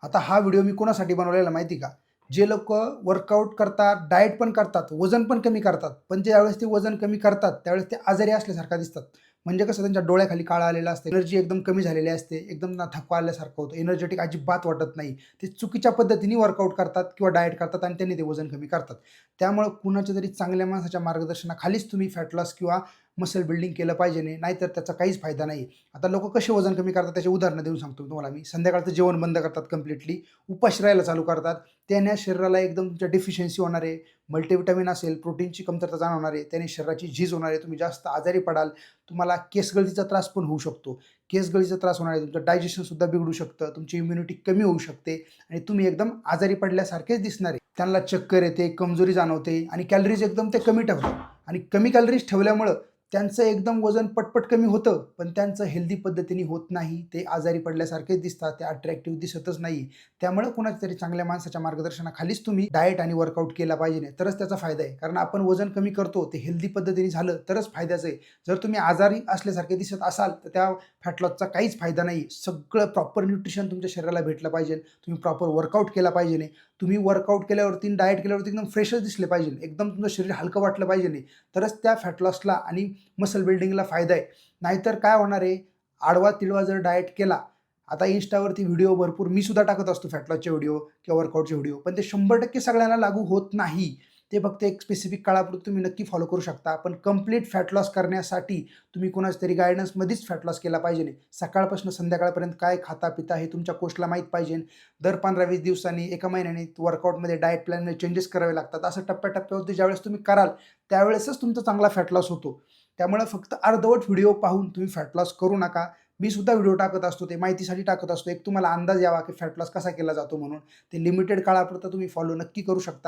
आता हा व्हिडिओ मी कोणासाठी बनवलेला माहिती का? जे लोकं वर्कआउट करतात, डाएट पण करतात, वजन पण कमी करतात. पण ज्यावेळेस ते वजन कमी करतात, त्यावेळेस ते आजारी असल्यासारखा दिसतात. म्हणजे कसं त्यांच्या डोळ्याखाली काळं आलेलं असतं, एनर्जी एकदम कमी झालेली असते, एकदम ना थकवा आल्यासारखं होतं, एनर्जेटिक अजिबात वाटत नाही. ते चुकीच्या पद्धतीने वर्कआउट करतात किंवा डाएट करतात आणि त्यांनी ते वजन कमी करतात. त्यामुळं कुणाच्या तरी चांगल्या माणसाच्या मार्गदर्शनाखालीच तुम्ही फॅट लॉस किंवा मसल बिल्डिंग केलं पाहिजे नाही, नाहीतर त्याचा काहीच फायदा नाही. आता लोकं कसे वजन कमी करतात त्याची उदाहरणं देऊन सांगतो तुम्हाला मी. संध्याकाळचं जेवण बंद करतात कंप्लीटली, उपाशी राहायला चालू करतात. त्याने शरीराला एकदम तुमच्या डिफिशियन्सी होणार आहे, मल्टीव्हिटॅमिन असेल, प्रोटीनची कमतरता जाणवणार आहे, त्याने शरीराची झीज होणार आहे, तुम्ही जास्त आजारी पडाल, तुम्हाला केसगळतीचा त्रास पण होऊ शकतो. केसगळतीचा त्रास होणार आहे, तुमचं डायजेशनसुद्धा बिघडू शकतं, तुमची इम्युनिटी कमी होऊ शकते आणि तुम्ही एकदम आजारी पडल्यासारखेच दिसणार आहे. त्यांना चक्कर येते, कमजोरी जाणवते आणि कॅलरीज एकदम ते कमी ठेवतात आणि कमी कॅलरीज ठेवल्यामुळं त्यांचं एकदम वजन पटपट कमी होतं, पण त्यांचं हेल्दी पद्धतीने होत नाही. ते आजारी पडल्यासारखेच दिसतात, ते अट्रॅक्टिव्ह दिसतच नाही. त्यामुळे कुणाच्या तरी चांगल्या माणसाच्या मार्गदर्शनाखालीच तुम्ही डाएट आणि वर्कआउट केला पाहिजे, तरच त्याचा फायदा आहे. कारण आपण वजन कमी करतो, ते हेल्दी पद्धतीने झालं तरच फायद्याचं आहे. जर तुम्ही आजारी असल्यासारखे दिसत असाल, तर त्या फॅट लॉसचा काहीच फायदा नाही. सगळं प्रॉपर न्यूट्रिशन तुमच्या शरीराला भेटलं पाहिजे. तुम्ही प्रॉपर वर्कआउट केला पाहिजे. तुम्ही वर्कआउट केल्यावरती, डाएट केल्यावरती एकदम फ्रेशच दिसले पाहिजे. एकदम तुमचं शरीर हलकं वाटलं पाहिजे. तरच त्या फॅट लॉसला आणि मसल बिल्डिंगला फायदा आहे. नाहीतर काय होणार आहे, आडवा-तिडवा जर डाएट केला, आता Instaवरती व्हिडिओ भरपूर मी सुद्धा टाकत असतो फॅट लॉसचे व्हिडिओ किंवा वर्कआउटचे व्हिडिओ, पण ते 100% सगळ्यांना लागू होत नाही. ते फक्त एक स्पेसिफिक काळापुरतं तुम्ही नक्की फॉलो करू शकता. पण कंप्लीट फॅट लॉस करण्यासाठी तुम्ही कोणाच्या तरी गाईडन्समध्येच फॅट लॉस केला पाहिजे. सकाळपासून संध्याकाळपर्यंत काय खाता-पिता हे तुमच्या कोचला माहीत पाहिजे. दर 15-20 दिवसांनी, एका महिन्याने वर्कआउटमध्ये, डाएट प्लॅनमध्ये चेंजेस करावे लागतात. असं टप्प्या ज्यावेळेस तुम्ही कराल, त्यावेळेसच तुमचा चांगला फॅट लॉस होतो. त्यामुळे फक्त अर्धवट व्हिडिओ पाहून तुम्ही फॅट लॉस करू नका. मी सुद्धा व्हिडिओ टाकत असतो, ते माहितीसाठी टाकत असतो. एक तुम्हाला अंदाज यावा की फॅट लॉस कसा केला जातो म्हणून. ते लिमिटेड काळापुरतं तुम्ही फॉलो नक्की करू शकता.